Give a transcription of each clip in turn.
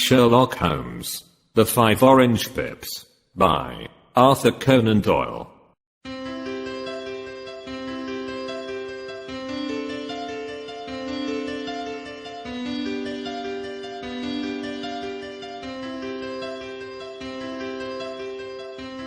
Sherlock Holmes. The Five Orange Pips. By Arthur Conan Doyle.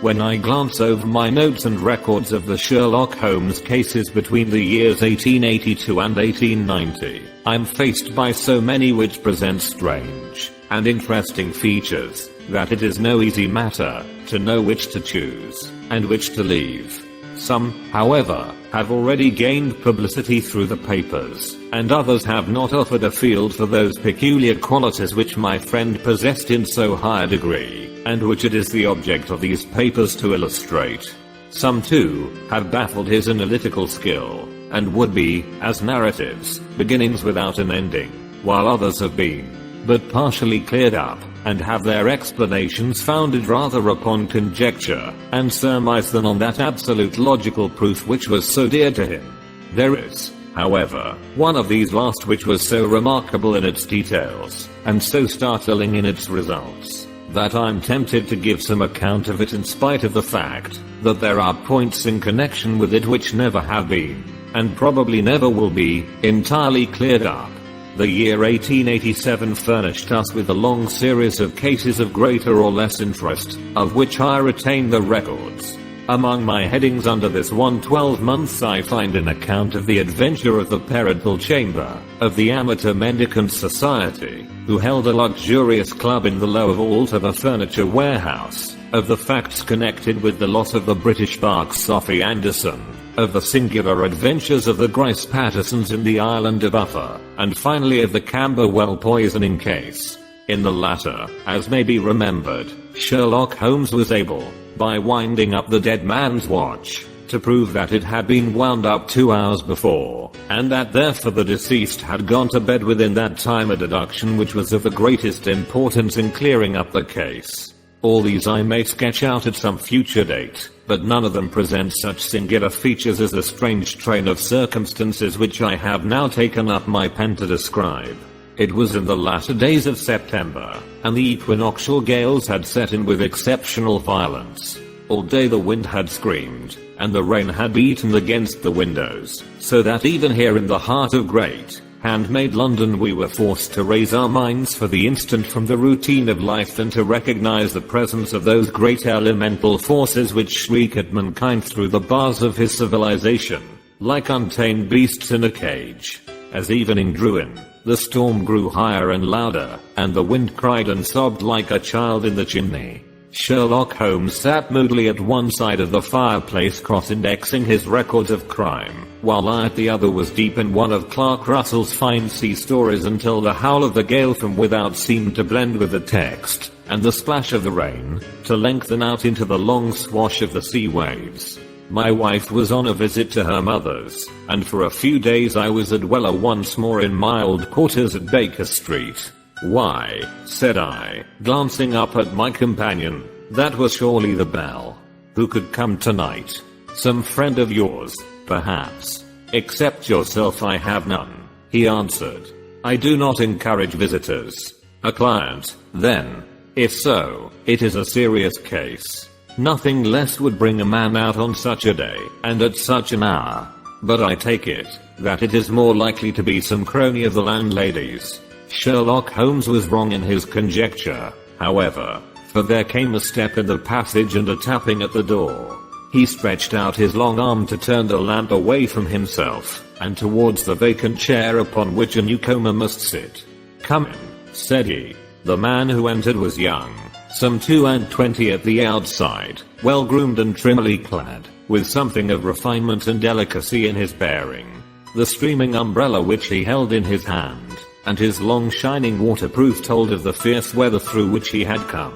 When I glance over my notes and records of the Sherlock Holmes cases between the years 1882 and 1890, I'm faced by so many which present strange and interesting features that it is no easy matter to know which to choose and which to leave. Some, however, have already gained publicity through the papers, and others have not offered a field for those peculiar qualities which my friend possessed in so high a degree, and which it is the object of these papers to illustrate. Some too have baffled his analytical skill, and would be, as narratives, beginnings without an ending, while others have been but partially cleared up, and have their explanations founded rather upon conjecture and surmise than on that absolute logical proof which was so dear to him. There is, however, one of these last which was so remarkable in its details, and so startling in its results, that I'm tempted to give some account of it in spite of the fact that there are points in connection with it which never have been, and probably never will be, entirely cleared up. The year 1887 furnished us with a long series of cases of greater or less interest, of which I retain the records. Among my headings under this 112 months I find an account of the adventure of the parental chamber, of the amateur mendicant society, who held a luxurious club in the lower vault of a furniture warehouse, of the facts connected with the loss of the British bark Sophie Anderson, of the singular adventures of the Grice Pattersons in the island of Uffa, and finally of the Camberwell poisoning case. In the latter, as may be remembered, Sherlock Holmes was able, by winding up the dead man's watch, to prove that it had been wound up 2 hours before, and that therefore the deceased had gone to bed within that time, a deduction which was of the greatest importance in clearing up the case. All these I may sketch out at some future date, but none of them present such singular features as the strange train of circumstances which I have now taken up my pen to describe. It was in the latter days of September, and the equinoctial gales had set in with exceptional violence. All day the wind had screamed, and the rain had beaten against the windows, so that even here in the heart of great, handmade London we were forced to raise our minds for the instant from the routine of life and to recognize the presence of those great elemental forces which shriek at mankind through the bars of his civilization, like untamed beasts in a cage. As evening drew in, the storm grew higher and louder, and the wind cried and sobbed like a child in the chimney. Sherlock Holmes sat moodily at one side of the fireplace cross-indexing his records of crime, while I at the other was deep in one of Clark Russell's fine sea stories until the howl of the gale from without seemed to blend with the text, and the splash of the rain to lengthen out into the long swash of the sea waves. My wife was on a visit to her mother's, and for a few days I was a dweller once more in my old quarters at Baker Street. Why, said I, glancing up at my companion, that was surely the bell. Who could come tonight? Some friend of yours, perhaps. Except yourself I have none, he answered. I do not encourage visitors. A client, then? If so, it is a serious case. Nothing less would bring a man out on such a day, and at such an hour. But I take it that it is more likely to be some crony of the landlady's. Sherlock Holmes was wrong in his conjecture, however, for there came a step in the passage and a tapping at the door. He stretched out his long arm to turn the lamp away from himself, and towards the vacant chair upon which a newcomer must sit. Come in, said he. The man who entered was young, some 22 at the outside, well-groomed and trimmily clad, with something of refinement and delicacy in his bearing. The streaming umbrella which he held in his hand, and his long shining waterproof told of the fierce weather through which he had come.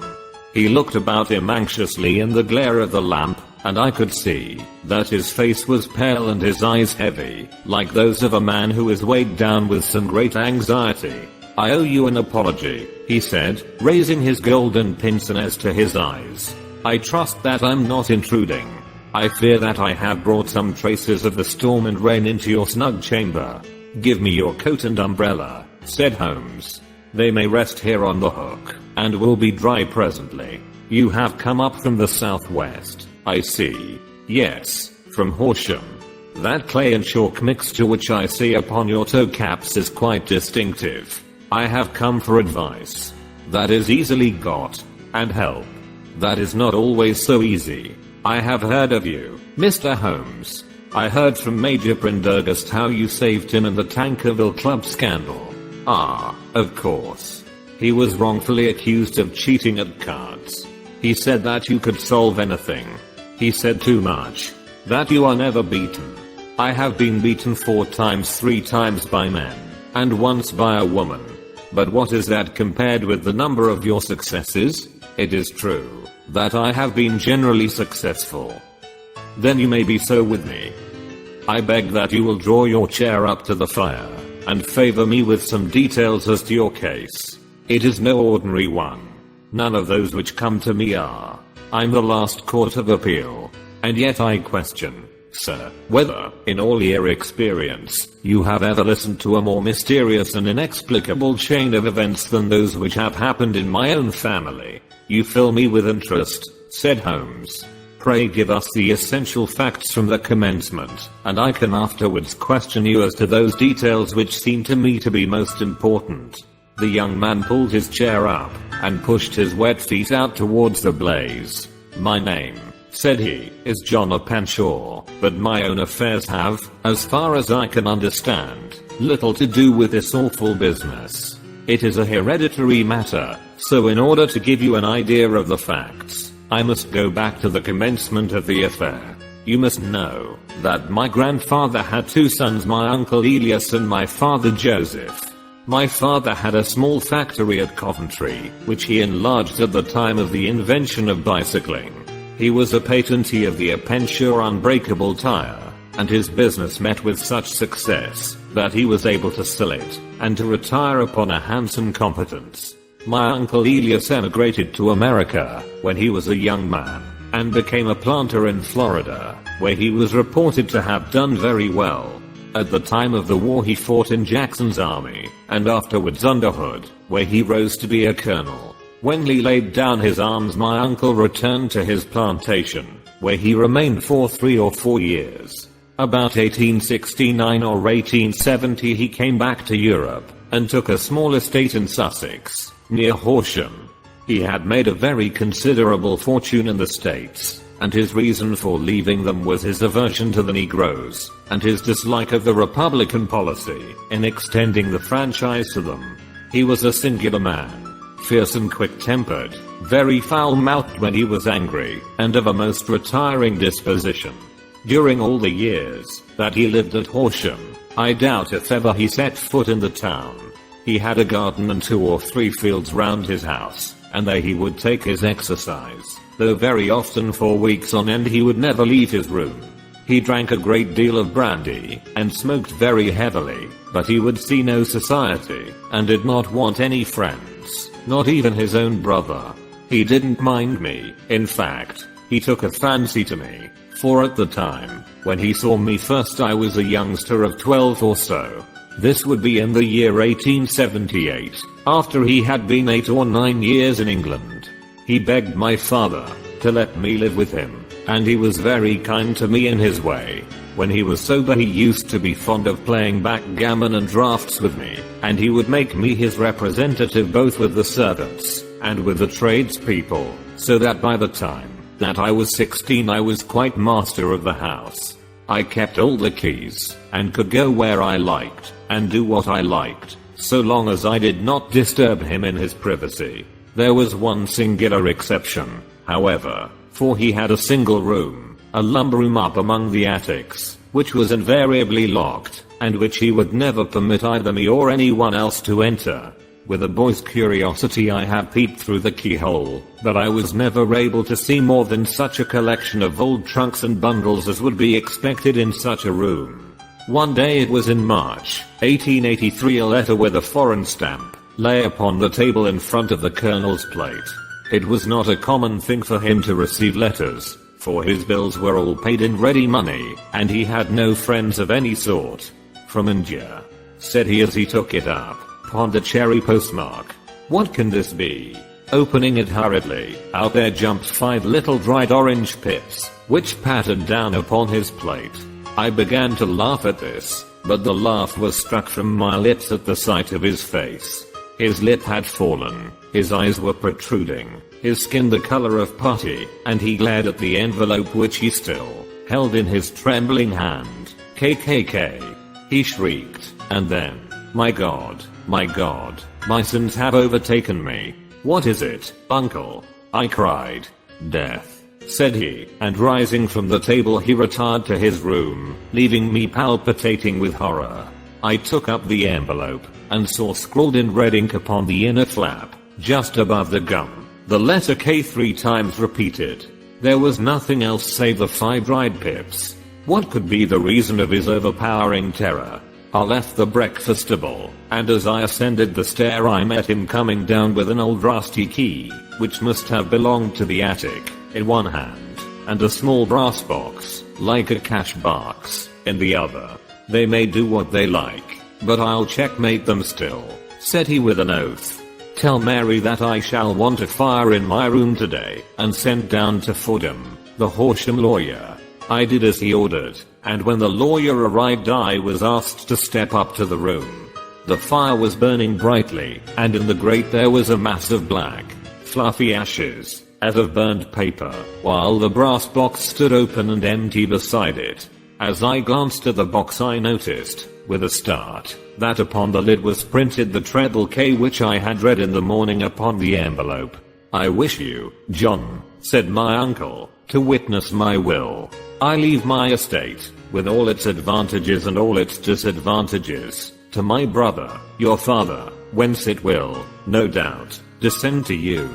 He looked about him anxiously in the glare of the lamp, and I could see that his face was pale and his eyes heavy, like those of a man who is weighed down with some great anxiety. I owe you an apology, he said, raising his golden pince-nez to his eyes. I trust that I'm not intruding. I fear that I have brought some traces of the storm and rain into your snug chamber. Give me your coat and umbrella, said Holmes. They may rest here on the hook, and will be dry presently. You have come up from the southwest, I see. Yes, from Horsham. That clay and chalk mixture which I see upon your toe caps is quite distinctive. I have come for advice. That is easily got. And help. That is not always so easy. I have heard of you, Mr. Holmes. I heard from Major Prendergast how you saved him in the Tankerville Club scandal. Ah, of course. He was wrongfully accused of cheating at cards. He said that you could solve anything. He said too much. That you are never beaten. I have been beaten 4 times, 3 times by men, and once by a woman. But what is that compared with the number of your successes? It is true that I have been generally successful. Then you may be so with me. I beg that you will draw your chair up to the fire, and favor me with some details as to your case. It is no ordinary one. None of those which come to me are. I'm the last court of appeal. And yet I question, sir, whether, in all your experience, you have ever listened to a more mysterious and inexplicable chain of events than those which have happened in my own family. You fill me with interest, said Holmes. Pray give us the essential facts from the commencement, and I can afterwards question you as to those details which seem to me to be most important. The young man pulled his chair up, and pushed his wet feet out towards the blaze. My name, said he, is John Opanshaw, but my own affairs have, as far as I can understand, little to do with this awful business. It is a hereditary matter, so in order to give you an idea of the facts, I must go back to the commencement of the affair. You must know that my grandfather had 2 sons, my uncle Elias and my father Joseph. My father had a small factory at Coventry, which he enlarged at the time of the invention of bicycling. He was a patentee of the Opanshaw unbreakable tire, and his business met with such success that he was able to sell it and to retire upon a handsome competence. My uncle Elias emigrated to America when he was a young man and became a planter in Florida, where he was reported to have done very well. At the time of the war he fought in Jackson's army, and afterwards under Hood, where he rose to be a colonel. When he laid down his arms, my uncle returned to his plantation, where he remained for 3 or 4 years. About 1869 or 1870 he came back to Europe, and took a small estate in Sussex, near Horsham. He had made a very considerable fortune in the States, and his reason for leaving them was his aversion to the Negroes, and his dislike of the Republican policy in extending the franchise to them. He was a singular man, fierce and quick-tempered, very foul-mouthed when he was angry, and of a most retiring disposition. During all the years that he lived at Horsham, I doubt if ever he set foot in the town. He had a garden and 2 or 3 fields round his house, and there he would take his exercise, though very often for weeks on end he would never leave his room. He drank a great deal of brandy, and smoked very heavily, but he would see no society, and did not want any friends, not even his own brother. He didn't mind me, in fact, he took a fancy to me, for at the time, when he saw me first I was a youngster of 12 or so. This would be in the year 1878, after he had been 8 or 9 years in England. He begged my father to let me live with him, and he was very kind to me in his way. When he was sober he used to be fond of playing backgammon and draughts with me, and he would make me his representative both with the servants and with the tradespeople, so that by the time that I was 16 I was quite master of the house. I kept all the keys, and could go where I liked, and do what I liked, so long as I did not disturb him in his privacy. There was one singular exception, however, for he had a single room, a lumber room up among the attics, which was invariably locked, and which he would never permit either me or anyone else to enter. With a boy's curiosity I have peeped through the keyhole, but I was never able to see more than such a collection of old trunks and bundles as would be expected in such a room. One day, it was in March, 1883, a letter with a foreign stamp lay upon the table in front of the colonel's plate. It was not a common thing for him to receive letters, for his bills were all paid in ready money, and he had no friends of any sort. "From India," said he as he took it up. Pondicherry postmark. What can this be? Opening it hurriedly, out there jumped 5 little dried orange pips, which pattered down upon his plate. I began to laugh at this, but the laugh was struck from my lips at the sight of his face. His lip had fallen, his eyes were protruding, his skin the color of putty, and he glared at the envelope which he still held in his trembling hand. KKK. He shrieked, and then, my God, my sins have overtaken me. What is it, uncle? I cried. Death, said he, and rising from the table he retired to his room, leaving me palpitating with horror. I took up the envelope, and saw scrawled in red ink upon the inner flap, just above the gum, the letter K 3 times repeated. There was nothing else save the 5 dried pips. What could be the reason of his overpowering terror? I left the breakfastable, and as I ascended the stair I met him coming down with an old rusty key, which must have belonged to the attic, in one hand, and a small brass box, like a cash box, in the other. They may do what they like, but I'll checkmate them still, said he with an oath. Tell Mary that I shall want a fire in my room today, and sent down to Fordham, the Horsham lawyer. I did as he ordered, and when the lawyer arrived I was asked to step up to the room. The fire was burning brightly, and in the grate there was a mass of black, fluffy ashes, as of burned paper, while the brass box stood open and empty beside it. As I glanced at the box I noticed, with a start, that upon the lid was printed the treble K which I had read in the morning upon the envelope. I wish you, John, said my uncle, to witness my will. I leave my estate, with all its advantages and all its disadvantages, to my brother, your father, whence it will, no doubt, descend to you.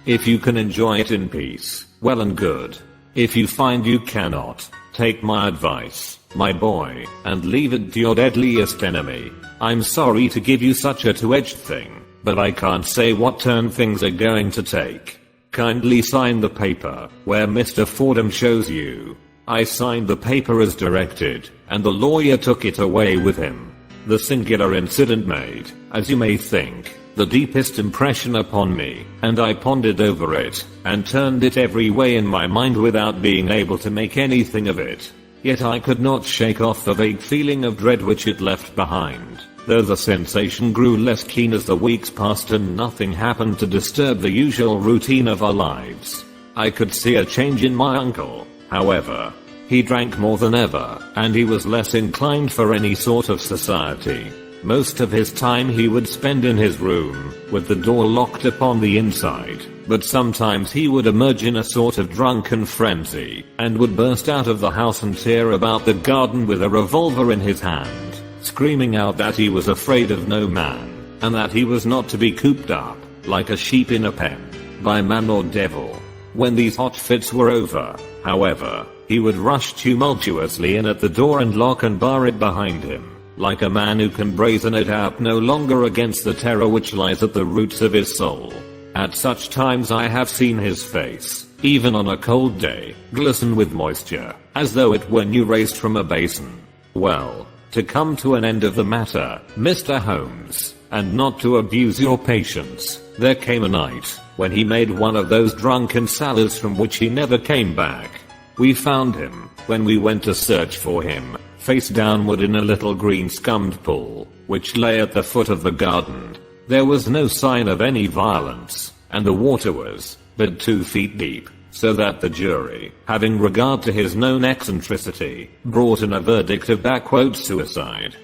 If you can enjoy it in peace, well and good. If you find you cannot, take my advice, my boy, and leave it to your deadliest enemy. I'm sorry to give you such a two-edged thing, but I can't say what turn things are going to take. Kindly sign the paper, where Mr. Fordham shows you. I signed the paper as directed, and the lawyer took it away with him. The singular incident made, as you may think, the deepest impression upon me, and I pondered over it, and turned it every way in my mind without being able to make anything of it. Yet I could not shake off the vague feeling of dread which it left behind, though the sensation grew less keen as the weeks passed and nothing happened to disturb the usual routine of our lives. I could see a change in my uncle, however. He drank more than ever, and he was less inclined for any sort of society. Most of his time he would spend in his room, with the door locked upon the inside, but sometimes he would emerge in a sort of drunken frenzy, and would burst out of the house and tear about the garden with a revolver in his hand, screaming out that he was afraid of no man, and that he was not to be cooped up, like a sheep in a pen, by man or devil. When these hot fits were over, however, he would rush tumultuously in at the door and lock and bar it behind him, like a man who can brazen it out no longer against the terror which lies at the roots of his soul. At such times I have seen his face, even on a cold day, glisten with moisture, as though it were new raised from a basin. Well, to come to an end of the matter, Mr. Holmes, and not to abuse your patience, there came a night when he made one of those drunken sallies from which he never came back. We found him, when we went to search for him, face downward in a little green scummed pool, which lay at the foot of the garden. There was no sign of any violence, and the water was but 2 feet deep, so that the jury, having regard to his known eccentricity, brought in a verdict of suicide.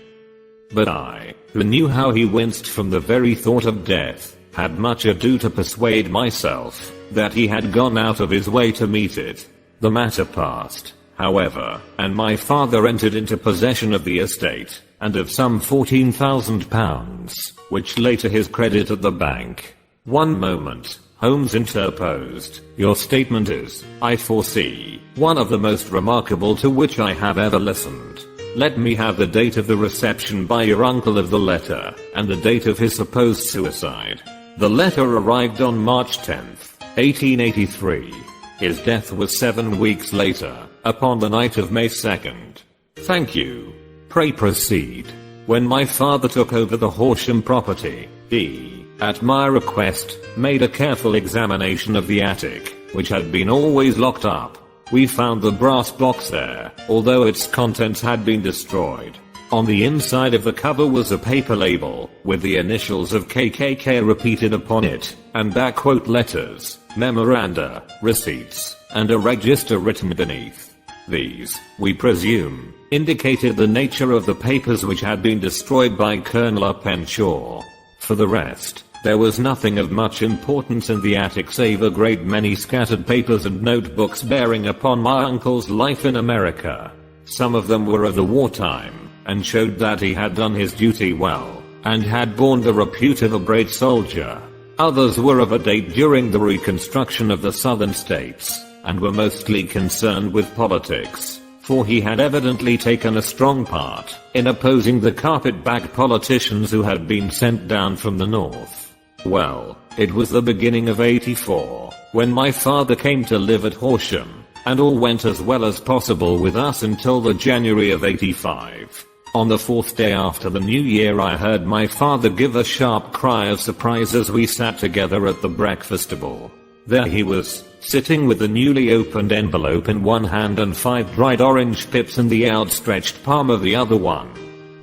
But I, who knew how he winced from the very thought of death, had much ado to persuade myself that he had gone out of his way to meet it. The matter passed, however, and my father entered into possession of the estate, and of some £14,000, which lay to his credit at the bank. One moment, Holmes interposed. Your statement is, I foresee, one of the most remarkable to which I have ever listened. Let me have the date of the reception by your uncle of the letter, and the date of his supposed suicide. The letter arrived on March 10th, 1883. His death was 7 weeks later, upon the night of May 2nd. Thank you. Pray proceed. When my father took over the Horsham property, he, at my request, made a careful examination of the attic, which had been always locked up. We found the brass box there, although its contents had been destroyed. On the inside of the cover was a paper label, with the initials of KKK repeated upon it, and backquote letters, memoranda, receipts, and a register written beneath. These, we presume, indicated the nature of the papers which had been destroyed by Colonel Openshaw. For the rest, there was nothing of much importance in the attic save a great many scattered papers and notebooks bearing upon my uncle's life in America. Some of them were of the wartime, and showed that he had done his duty well, and had borne the repute of a brave soldier. Others were of a date during the reconstruction of the southern states, and were mostly concerned with politics, for he had evidently taken a strong part in opposing the carpetbag politicians who had been sent down from the north. Well, it was the beginning of '84, when my father came to live at Horsham, and all went as well as possible with us until the January of '85. On the fourth day after the new year I heard my father give a sharp cry of surprise as we sat together at the breakfast table. There he was, sitting with the newly opened envelope in one hand and 5 dried orange pips in the outstretched palm of the other one.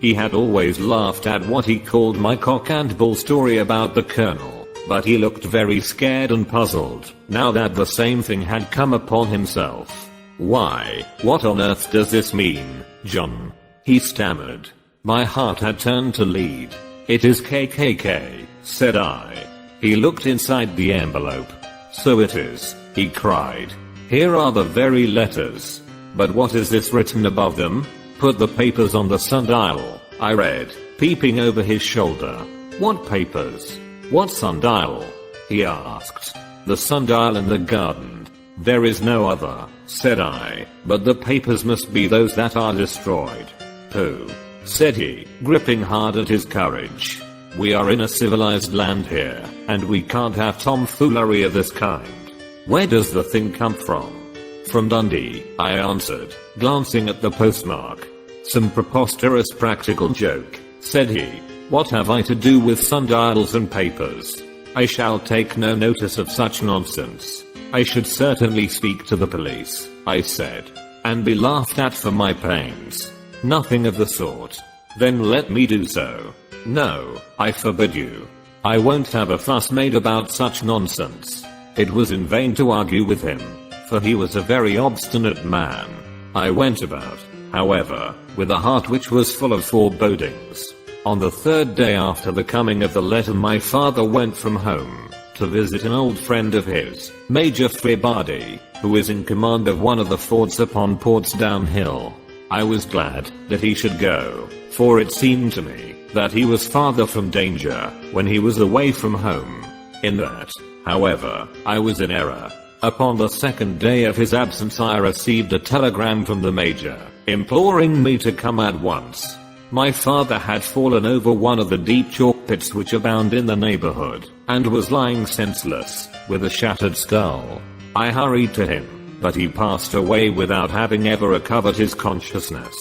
He had always laughed at what he called my cock and bull story about the colonel, but he looked very scared and puzzled, now that the same thing had come upon himself. "Why, what on earth does this mean, John?" he stammered. My heart had turned to lead. "It is KKK, said I. He looked inside the envelope. "So it is," he cried. "Here are the very letters. But what is this written above them? Put the papers on the sundial," I read, peeping over his shoulder. "What papers? What sundial?" he asked. "The sundial in the garden. There is no other," said I, "but the papers must be those that are destroyed." "Pooh," said he, gripping hard at his courage. "We are in a civilized land here, and we can't have tomfoolery of this kind. Where does the thing come from?" "From Dundee," I answered, glancing at the postmark. "Some preposterous practical joke," said he. "What have I to do with sundials and papers? I shall take no notice of such nonsense. I should certainly speak to the police," I said, "and be laughed at for my pains." "Nothing of the sort." "Then let me do so." "No, I forbid you. I won't have a fuss made about such nonsense." It was in vain to argue with him, for he was a very obstinate man. I went about, however, with a heart which was full of forebodings. On the third day after the coming of the letter my father went from home, to visit an old friend of his, Major Fribadi, who is in command of one of the forts upon Portsdown Hill. I was glad that he should go, for it seemed to me that he was farther from danger when he was away from home. In that, however, I was in error. Upon the second day of his absence I received a telegram from the Major, imploring me to come at once. My father had fallen over one of the deep chalk pits which abound in the neighborhood, and was lying senseless, with a shattered skull. I hurried to him, but he passed away without having ever recovered his consciousness.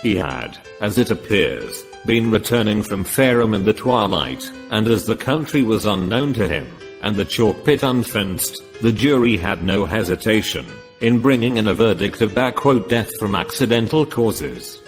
He had, as it appears, been returning from Fareham in the twilight, and as the country was unknown to him, and the chalk pit unfenced, the jury had no hesitation in bringing in a verdict of "death from accidental causes."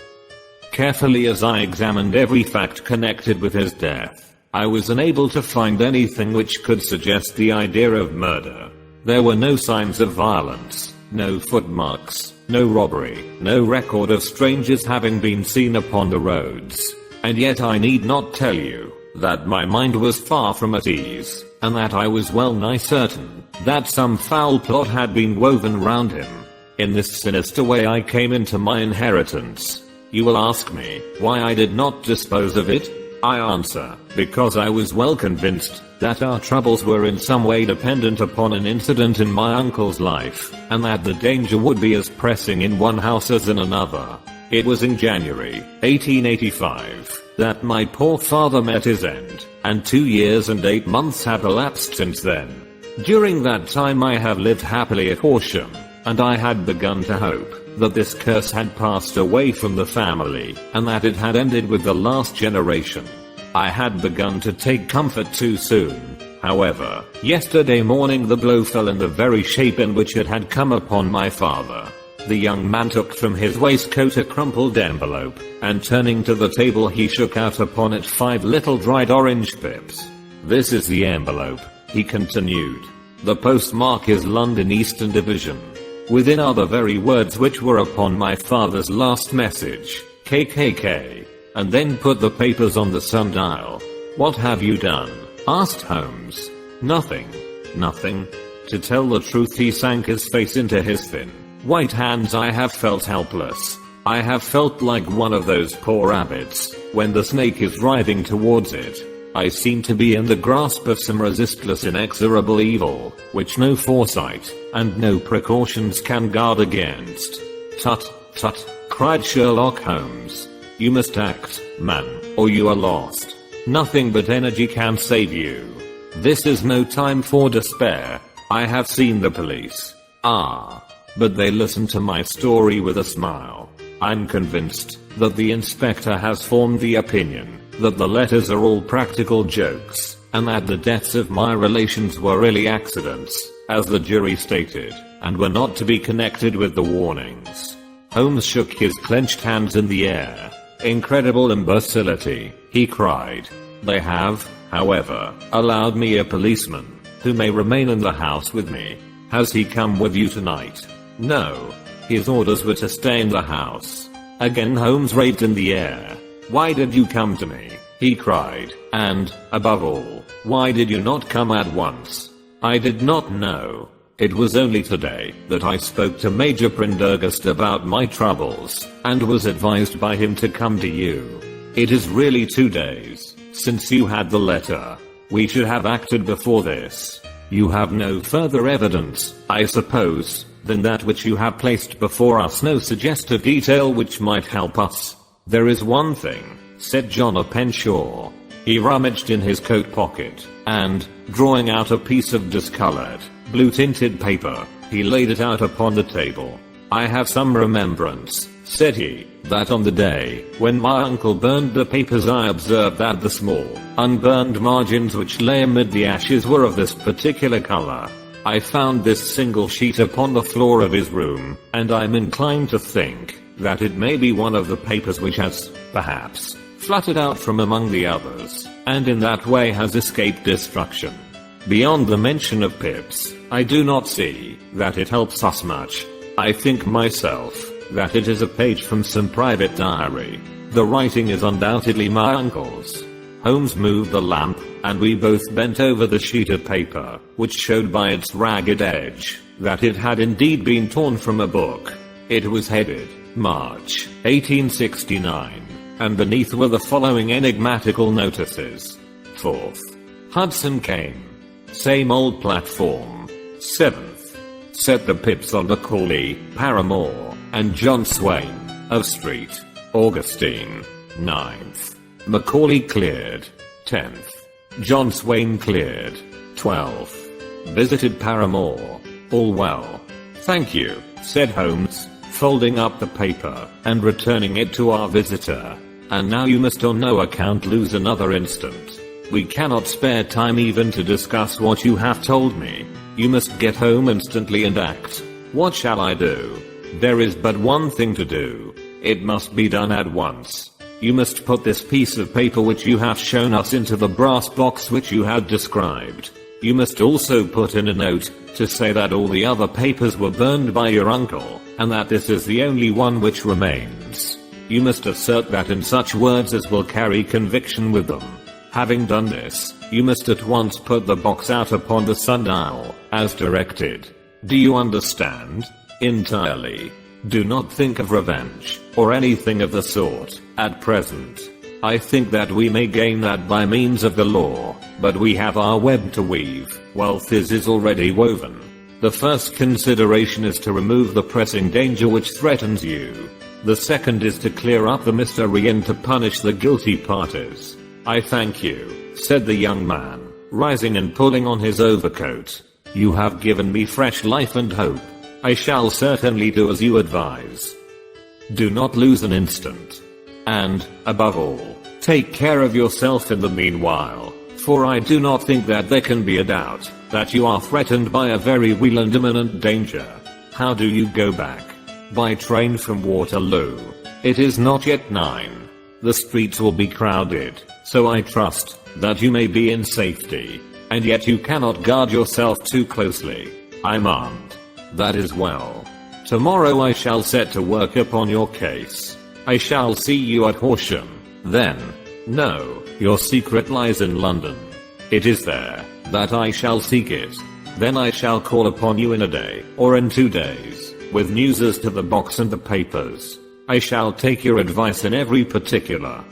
Carefully as I examined every fact connected with his death, I was unable to find anything which could suggest the idea of murder. There were no signs of violence, no footmarks, no robbery, no record of strangers having been seen upon the roads. And yet I need not tell you that my mind was far from at ease, and that I was well nigh certain that some foul plot had been woven round him. In this sinister way I came into my inheritance. You will ask me why I did not dispose of it? I answer, because I was well convinced that our troubles were in some way dependent upon an incident in my uncle's life, and that the danger would be as pressing in one house as in another. It was in January, 1885, that my poor father met his end, and 2 years and 8 months have elapsed since then. During that time I have lived happily at Horsham, and I had begun to hope that this curse had passed away from the family, and that it had ended with the last generation. I had begun to take comfort too soon. However, yesterday morning the blow fell in the very shape in which it had come upon my father. The young man took from his waistcoat a crumpled envelope, and turning to the table he shook out upon it 5 little dried orange pips. "This is the envelope," he continued. "The postmark is London Eastern Division." Within are the very words which were upon my father's last message, KKK. And then put the papers on the sundial. "What have you done?" asked Holmes. "Nothing. Nothing." To tell the truth, he sank his face into his thin, white hands. I have felt helpless. I have felt like one of those poor rabbits, when the snake is writhing towards it. I seem to be in the grasp of some resistless inexorable evil, which no foresight, and no precautions can guard against. "Tut, tut," cried Sherlock Holmes. "You must act, man, or you are lost. Nothing but energy can save you. This is no time for despair. I have seen the police. But they listen to my story with a smile. I'm convinced that the inspector has formed the opinion that the letters are all practical jokes, and that the deaths of my relations were really accidents, as the jury stated, and were not to be connected with the warnings." Holmes shook his clenched hands in the air. "Incredible imbecility," he cried. "They have, however, allowed me a policeman, who may remain in the house with me. Has he come with you tonight?" "No. His orders were to stay in the house." Again Holmes raised in the air. "Why did you come to me?" he cried. "And, above all, why did you not come at once?" "I did not know. It was only today that I spoke to Major Prendergast about my troubles, and was advised by him to come to you. It is really 2 days since you had the letter. We should have acted before this. You have no further evidence, I suppose, than that which you have placed before us, no suggestive detail which might help us." "There is one thing," said John Openshaw. He rummaged in his coat pocket, and, drawing out a piece of discolored, blue-tinted paper, he laid it out upon the table. "I have some remembrance," said he, "that on the day when my uncle burned the papers I observed that the small, unburned margins which lay amid the ashes were of this particular color. I found this single sheet upon the floor of his room, and I'm inclined to think that it may be one of the papers which has, perhaps, fluttered out from among the others, and in that way has escaped destruction. Beyond the mention of pips, I do not see that it helps us much. I think myself that it is a page from some private diary. The writing is undoubtedly my uncle's." Holmes moved the lamp, and we both bent over the sheet of paper, which showed by its ragged edge that it had indeed been torn from a book. It was headed, "March, 1869, and beneath were the following enigmatical notices. 4th. Hudson came. Same old platform. 7th. Set the pips on Macaulay, Paramore, and John Swain, of Street, Augustine. 9th. Macaulay cleared. 10th. John Swain cleared. 12th. Visited Paramore. All well. Thank you," said Holmes, folding up the paper, and returning it to our visitor. "And now you must on no account lose another instant. We cannot spare time even to discuss what you have told me. You must get home instantly and act. What shall I do?" "There is but one thing to do. It must be done at once. You must put this piece of paper which you have shown us into the brass box which you had described. You must also put in a note to say that all the other papers were burned by your uncle, and that this is the only one which remains. You must assert that in such words as will carry conviction with them. Having done this, you must at once put the box out upon the sundial, as directed. Do you understand?" "Entirely. Do not think of revenge, or anything of the sort, at present. I think that we may gain that by means of the law, but we have our web to weave. Wealth is already woven. The first consideration is to remove the pressing danger which threatens you. The second is to clear up the mystery and to punish the guilty parties." "I thank you," said the young man, rising and pulling on his overcoat. "You have given me fresh life and hope. I shall certainly do as you advise. Do not lose an instant. And, above all, take care of yourself in the meanwhile, for I do not think that there can be a doubt that you are threatened by a very real and imminent danger. How do you go back? By train from Waterloo. It is not yet 9. The streets will be crowded, so I trust that you may be in safety. And yet you cannot guard yourself too closely. I'm armed. That is well. Tomorrow I shall set to work upon your case. I shall see you at Horsham. Then. No, your secret lies in London. It is there that I shall seek it. Then I shall call upon you in a day, or in 2 days, with news as to the box and the papers. I shall take your advice in every particular.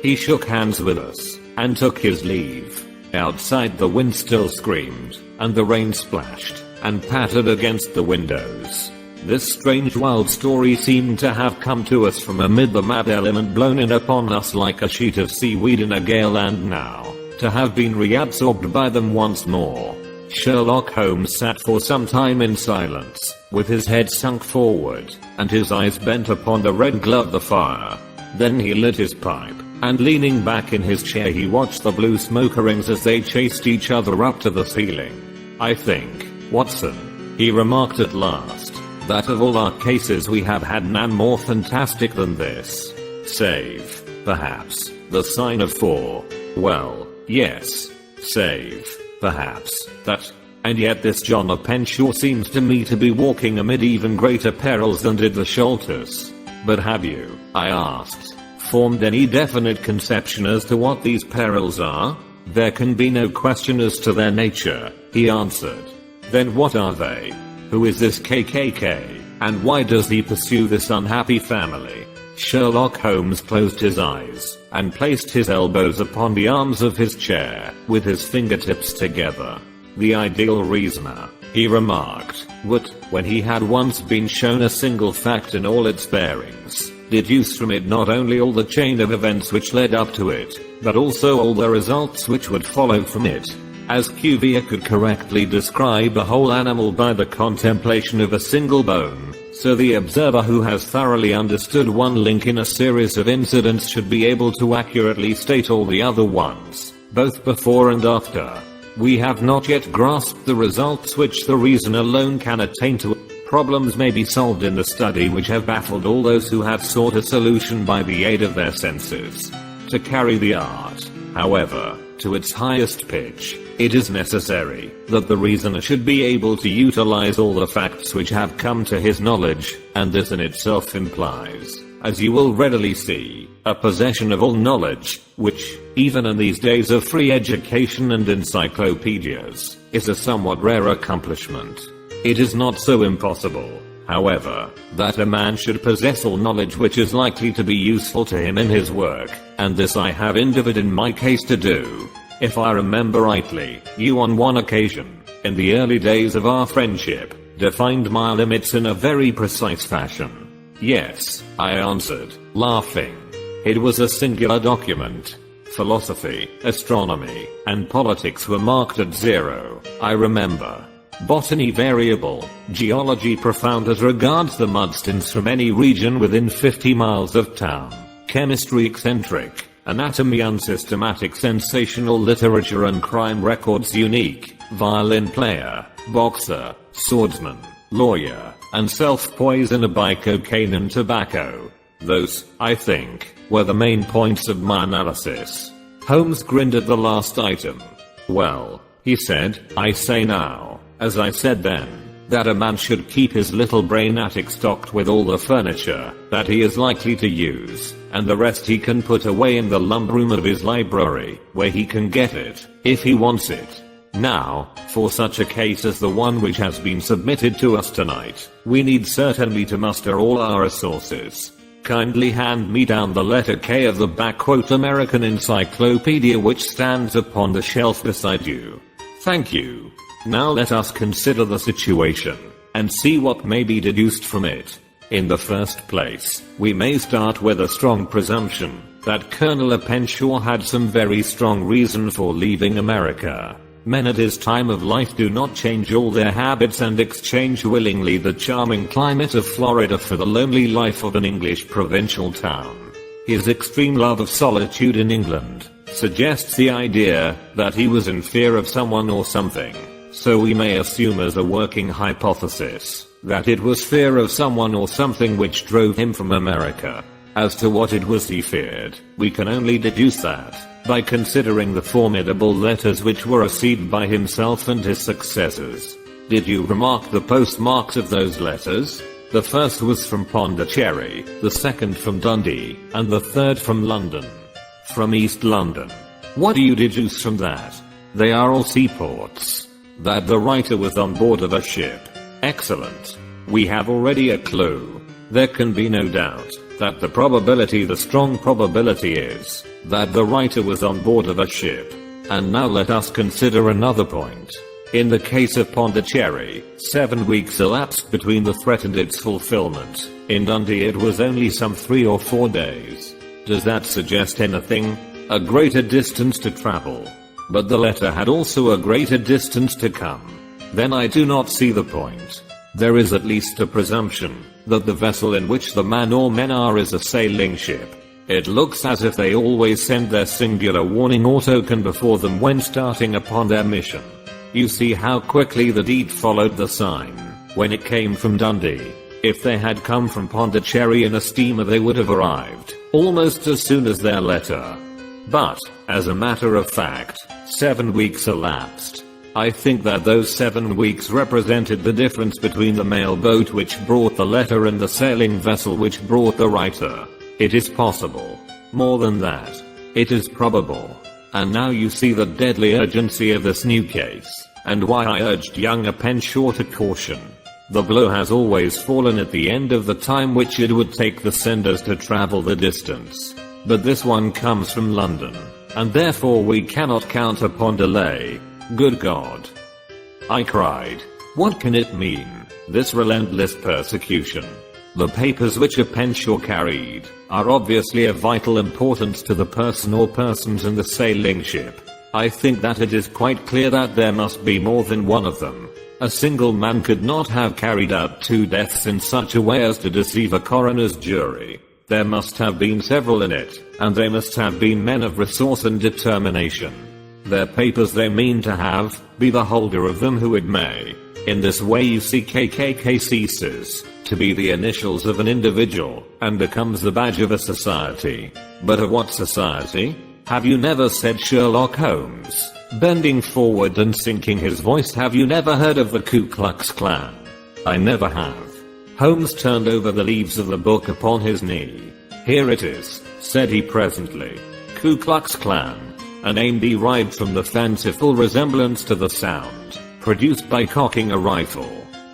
He shook hands with us, and took his leave. Outside the wind still screamed, and the rain splashed, and pattered against the windows. This strange wild story seemed to have come to us from amid the mad element blown in upon us like a sheet of seaweed in a gale, and now, to have been reabsorbed by them once more. Sherlock Holmes sat for some time in silence, with his head sunk forward, and his eyes bent upon the red glow of the fire. Then he lit his pipe, and leaning back in his chair he watched the blue smoke rings as they chased each other up to the ceiling. I think, Watson, he remarked at last, that of all our cases we have had none more fantastic than this. Save, perhaps, the sign of 4. Well, yes. Save, perhaps, that. And yet this John Openshaw seems to me to be walking amid even greater perils than did the Sholtus. But have you, I asked, formed any definite conception as to what these perils are? There can be no question as to their nature, he answered. Then what are they? Who is this KKK, and why does he pursue this unhappy family? Sherlock Holmes closed his eyes, and placed his elbows upon the arms of his chair, with his fingertips together. The ideal reasoner, he remarked, would, when he had once been shown a single fact in all its bearings, deduce from it not only all the chain of events which led up to it, but also all the results which would follow from it. As Cuvier could correctly describe a whole animal by the contemplation of a single bone, so the observer who has thoroughly understood one link in a series of incidents should be able to accurately state all the other ones, both before and after. We have not yet grasped the results which the reason alone can attain to. Problems may be solved in the study which have baffled all those who have sought a solution by the aid of their senses. To carry the art, however, to its highest pitch, it is necessary that the reasoner should be able to utilize all the facts which have come to his knowledge, and this in itself implies, as you will readily see, a possession of all knowledge, which, even in these days of free education and encyclopedias, is a somewhat rare accomplishment. It is not so impossible, however, that a man should possess all knowledge which is likely to be useful to him in his work, and this I have endeavored in my case to do. If I remember rightly, you on one occasion, in the early days of our friendship, defined my limits in a very precise fashion. Yes, I answered, laughing. It was a singular document. Philosophy, astronomy, and politics were marked at 0, I remember. Botany variable, geology profound as regards the mudstones from any region within 50 miles of town, chemistry eccentric, anatomy unsystematic, sensational, literature and crime records unique, violin player, boxer, swordsman, lawyer, and self-poisoner by cocaine and tobacco. Those, I think, were the main points of my analysis. Holmes grinned at the last item. Well, he said, I say now, as I said then, that a man should keep his little brain attic stocked with all the furniture that he is likely to use, and the rest he can put away in the lumber room of his library, where he can get it, if he wants it. Now, for such a case as the one which has been submitted to us tonight, we need certainly to muster all our resources. Kindly hand me down the letter K of the American Encyclopedia which stands upon the shelf beside you. Thank you. Now let us consider the situation, and see what may be deduced from it. In the first place, we may start with a strong presumption that Colonel Openshaw had some very strong reason for leaving America. Men at his time of life do not change all their habits and exchange willingly the charming climate of Florida for the lonely life of an English provincial town. His extreme love of solitude in England suggests the idea that he was in fear of someone or something. So we may assume as a working hypothesis that it was fear of someone or something which drove him from America. As to what it was he feared, we can only deduce that by considering the formidable letters which were received by himself and his successors. Did you remark the postmarks of those letters? The first was from Pondicherry, the second from Dundee, and the third from London. From East London. What do you deduce from that? They are all seaports. That the writer was on board of a ship. Excellent. We have already a clue. There can be no doubt that the strong probability is that the writer was on board of a ship. And now let us consider another point. In the case of Pondicherry, 7 weeks elapsed between the threat and its fulfillment. In Dundee it was only some 3 or 4 days. Does that suggest anything? A greater distance to travel. But the letter had also a greater distance to come. Then I do not see the point. There is at least a presumption that the vessel in which the man or men are is a sailing ship. It looks as if they always send their singular warning or token before them when starting upon their mission. You see how quickly the deed followed the sign when it came from Dundee. If they had come from Pondicherry in a steamer they would have arrived almost as soon as their letter. But, as a matter of fact, 7 weeks elapsed. I think that those 7 weeks represented the difference between the mail boat which brought the letter and the sailing vessel which brought the writer. It is possible. More than that. It is probable. And now you see the deadly urgency of this new case, and why I urged young Rakhmansyah to caution. The blow has always fallen at the end of the time which it would take the senders to travel the distance. But this one comes from London, and therefore we cannot count upon delay. Good God! I cried. What can it mean, this relentless persecution? The papers which Rakhmansyah carried are obviously of vital importance to the person or persons in the sailing ship. I think that it is quite clear that there must be more than one of them. A single man could not have carried out 2 deaths in such a way as to deceive a coroner's jury. There must have been several in it, and they must have been men of resource and determination. Their papers they mean to have, be the holder of them who it may. In this way you see KKK ceases to be the initials of an individual, and becomes the badge of a society. But of what society? Have you never said Sherlock Holmes? Bending forward and sinking his voice, have you never heard of the Ku Klux Klan? I never have. Holmes turned over the leaves of the book upon his knee. Here it is, said he presently. Ku Klux Klan. A name derived from the fanciful resemblance to the sound produced by cocking a rifle.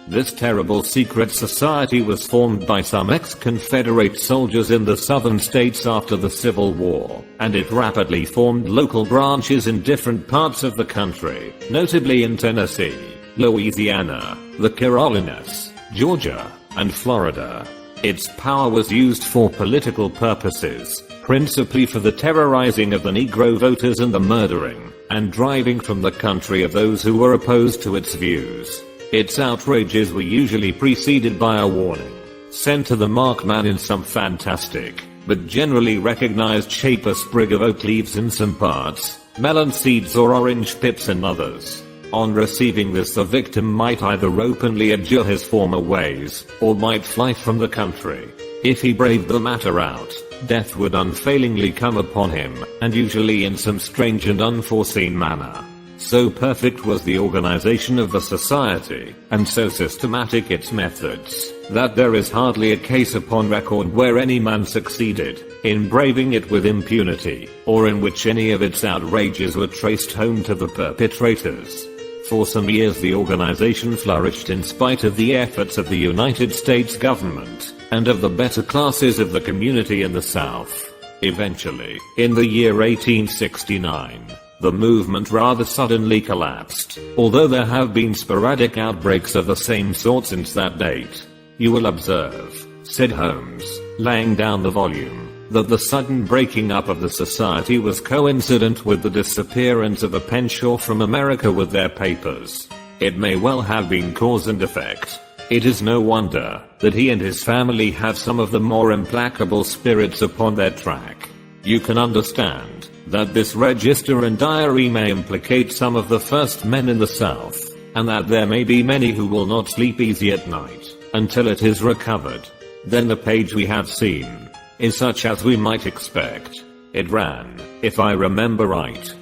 This terrible secret society was formed by some ex-Confederate soldiers in the southern states after the Civil War, and it rapidly formed local branches in different parts of the country, notably in Tennessee, Louisiana, the Carolinas, Georgia, and Florida. Its power was used for political purposes, principally for the terrorizing of the Negro voters and the murdering and driving from the country of those who were opposed to its views. Its outrages were usually preceded by a warning, sent to the markman in some fantastic, but generally recognized shape: a sprig of oak leaves in some parts, melon seeds or orange pips in others. On receiving this, the victim might either openly abjure his former ways, or might fly from the country. If he braved the matter out, death would unfailingly come upon him, and usually in some strange and unforeseen manner. So perfect was the organization of the society, and so systematic its methods, that there is hardly a case upon record where any man succeeded in braving it with impunity, or in which any of its outrages were traced home to the perpetrators. For some years the organization flourished in spite of the efforts of the United States government, and of the better classes of the community in the South. Eventually, in the year 1869, the movement rather suddenly collapsed, although there have been sporadic outbreaks of the same sort since that date. You will observe, said Holmes, laying down the volume, that the sudden breaking up of the society was coincident with the disappearance of a Penshaw from America with their papers. It may well have been cause and effect. It is no wonder that he and his family have some of the more implacable spirits upon their track. You can understand that this register and diary may implicate some of the first men in the South, and that there may be many who will not sleep easy at night until it is recovered. Then the page we have seen is such as we might expect. It ran, if I remember right,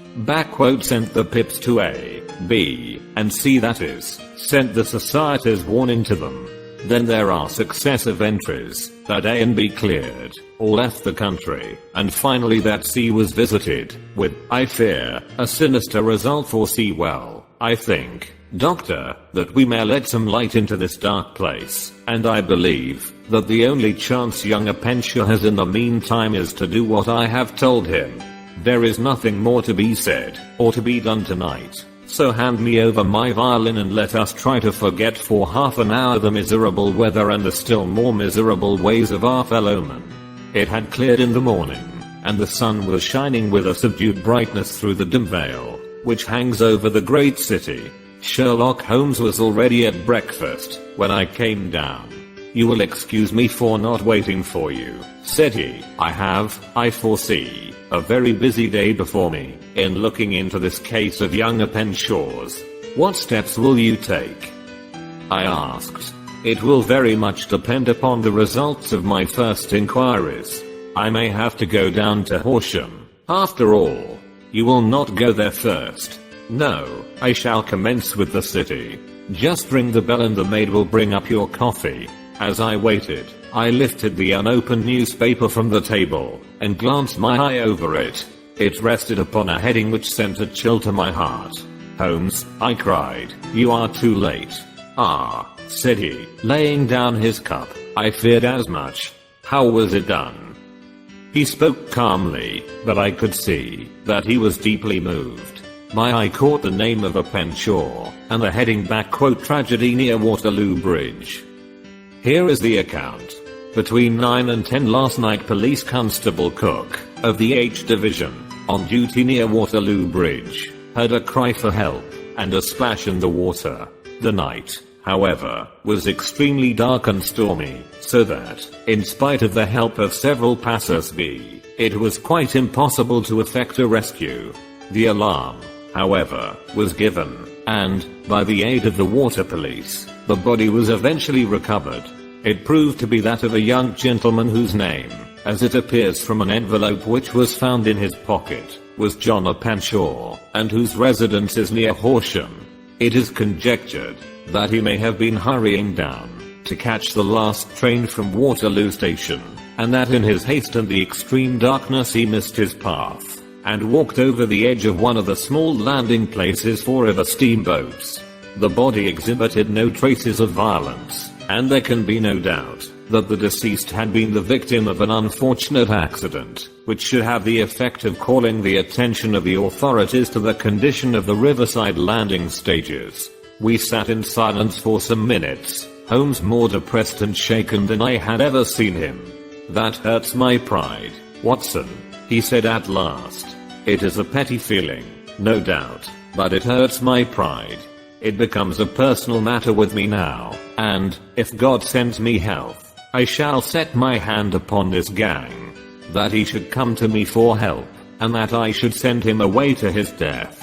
sent the pips to A, B, and C, that is, sent the society's warning to them. Then there are successive entries that A and B cleared, or left the country, and finally that C was visited, with, I fear, a sinister result for C. Well, I think, Doctor, that we may let some light into this dark place, and I believe that the only chance young Penshaw has in the meantime is to do what I have told him. There is nothing more to be said, or to be done tonight. So hand me over my violin and let us try to forget for half an hour the miserable weather and the still more miserable ways of our fellowmen. It had cleared in the morning, and the sun was shining with a subdued brightness through the dim veil, which hangs over the great city. Sherlock Holmes was already at breakfast when I came down. You will excuse me for not waiting for you, said he. I foresee a very busy day before me in looking into this case of young Penshaws. What steps will you take? I asked. It will very much depend upon the results of my first inquiries. I may have to go down to Horsham. After all, you will not go there first. No, I shall commence with the city. Just ring the bell and the maid will bring up your coffee. As I waited, I lifted the unopened newspaper from the table and glanced my eye over it. It rested upon a heading which sent a chill to my heart. Holmes, I cried, you are too late. Ah, said he, laying down his cup. I feared as much. How was it done? He spoke calmly, but I could see that he was deeply moved. My eye caught the name of a Penshaw, and the heading tragedy near Waterloo Bridge. Here is the account. Between 9 and 10 last night, Police Constable Cook, of the H Division, on duty near Waterloo Bridge, heard a cry for help, and a splash in the water. The night, however, was extremely dark and stormy, so that, in spite of the help of several passers-by, it was quite impossible to effect a rescue. The alarm, however, was given, and, by the aid of the water police, the body was eventually recovered. It proved to be that of a young gentleman whose name, as it appears from an envelope which was found in his pocket, was John Penshaw, and whose residence is near Horsham. It is conjectured that he may have been hurrying down to catch the last train from Waterloo Station, and that in his haste and the extreme darkness he missed his path, and walked over the edge of one of the small landing places for river steamboats. The body exhibited no traces of violence, and there can be no doubt that the deceased had been the victim of an unfortunate accident, which should have the effect of calling the attention of the authorities to the condition of the riverside landing stages. We sat in silence for some minutes, Holmes more depressed and shaken than I had ever seen him. That hurts my pride, Watson, he said at last. It is a petty feeling, no doubt, but it hurts my pride. It becomes a personal matter with me now, and, if God sends me health, I shall set my hand upon this gang. That he should come to me for help, and that I should send him away to his death.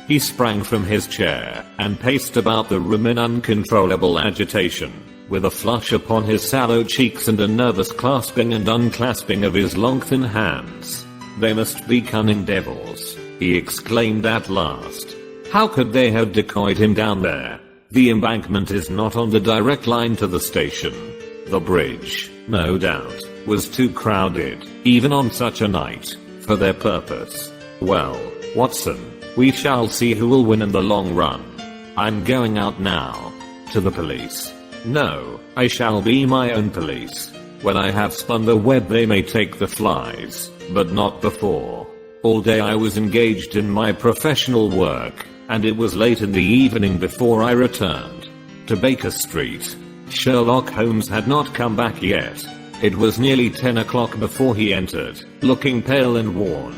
He sprang from his chair, and paced about the room in uncontrollable agitation, with a flush upon his sallow cheeks and a nervous clasping and unclasping of his long thin hands. They must be cunning devils, he exclaimed at last. How could they have decoyed him down there? The embankment is not on the direct line to the station. The bridge, no doubt, was too crowded, even on such a night, for their purpose. Well, Watson, we shall see who will win in the long run. I'm going out now. To the police. No, I shall be my own police. When I have spun the web they may take the flies, but not before. All day I was engaged in my professional work, and it was late in the evening before I returned to Baker Street. Sherlock Holmes had not come back yet. It was nearly 10 o'clock before he entered, looking pale and worn.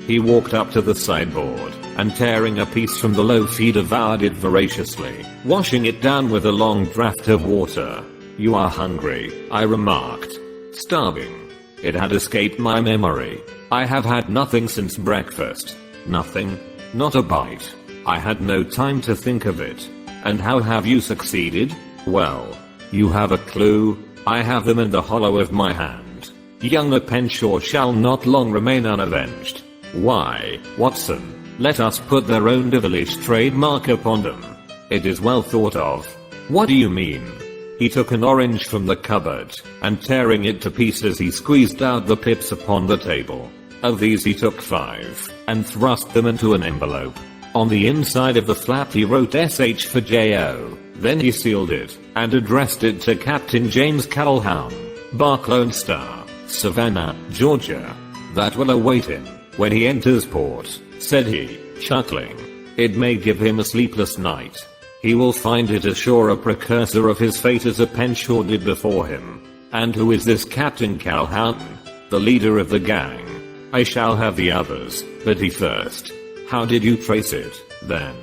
He walked up to the sideboard, and tearing a piece from the loaf he devoured it voraciously, washing it down with a long draught of water. "You are hungry," I remarked. "Starving." It had escaped my memory. I have had nothing since breakfast. Nothing? Not a bite. I had no time to think of it. "And how have you succeeded?" "Well, you have a clue?" "I have them in the hollow of my hand. Young Penshaw shall not long remain unavenged." "Why, Watson, let us put their own devilish trademark upon them. It is well thought of." "What do you mean?" He took an orange from the cupboard, and tearing it to pieces he squeezed out the pips upon the table. Of these he took 5, and thrust them into an envelope. On the inside of the flap he wrote SH for J.O. Then he sealed it, and addressed it to Captain James Calhoun, Bark Lone Star, Savannah, Georgia. "That will await him when he enters port," said he, chuckling. "It may give him a sleepless night. He will find it ashore a precursor of his fate as a Penshaw did before him." "And who is this Captain Calhoun?" "The leader of the gang. I shall have the others, but he first." "How did you trace it, then?"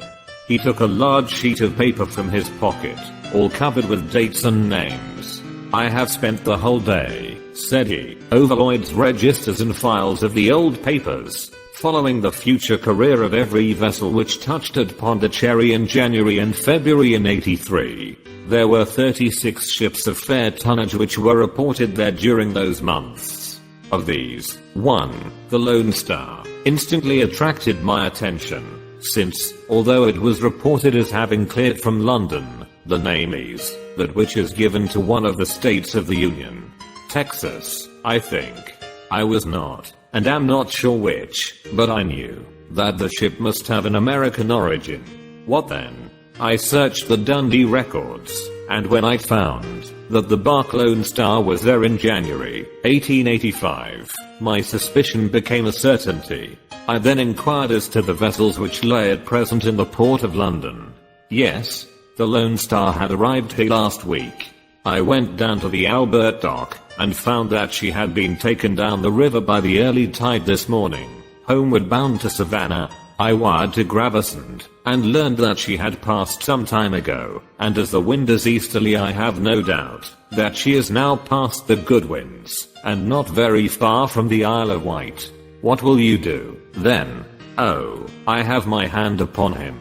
He took a large sheet of paper from his pocket, all covered with dates and names. "I have spent the whole day," said he, "over Lloyd's registers and files of the old papers, following the future career of every vessel which touched at Pondicherry in January and February in '83. There were 36 ships of fair tonnage which were reported there during those months. Of these, one, the Lone Star, instantly attracted my attention, since, although it was reported as having cleared from London, the name is that which is given to one of the states of the Union. Texas, I think. I was not, and am not sure which, but I knew that the ship must have an American origin. What then? I searched the Dundee records, and when I found that the Bark Lone Star was there in January 1885, my suspicion became a certainty. I then inquired as to the vessels which lay at present in the port of London. Yes, the Lone Star had arrived here last week. I went down to the Albert dock, and found that she had been taken down the river by the early tide this morning, homeward bound to Savannah. I wired to Gravesend, and learned that she had passed some time ago, and as the wind is easterly I have no doubt that she is now past the Goodwins, and not very far from the Isle of Wight. What will you do, then? Oh, I have my hand upon him.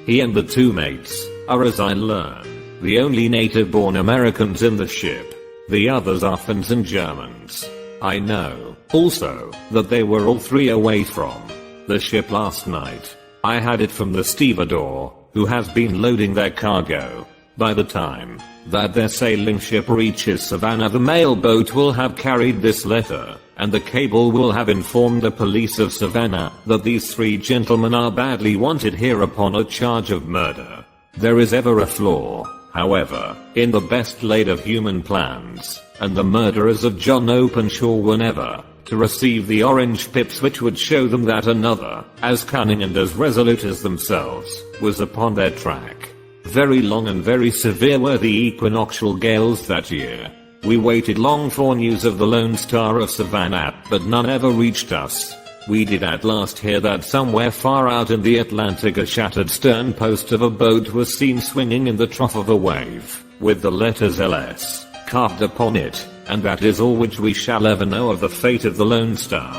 He and the 2 mates are, as I learn, the only native-born Americans in the ship. The others are Finns and Germans. I know, also, that they were all 3 away from the ship last night. I had it from the stevedore, who has been loading their cargo. By the time that their sailing ship reaches Savannah, the mail boat will have carried this letter, and the cable will have informed the police of Savannah that these 3 gentlemen are badly wanted here upon a charge of murder. There is ever a flaw, however, in the best laid of human plans, and the murderers of John Openshaw were never to receive the orange pips which would show them that another, as cunning and as resolute as themselves, was upon their track. Very long and very severe were the equinoctial gales that year. We waited long for news of the Lone Star of Savannah, but none ever reached us. We did at last hear that somewhere far out in the Atlantic a shattered stern post of a boat was seen swinging in the trough of a wave, with the letters LS carved upon it, and that is all which we shall ever know of the fate of the Lone Star.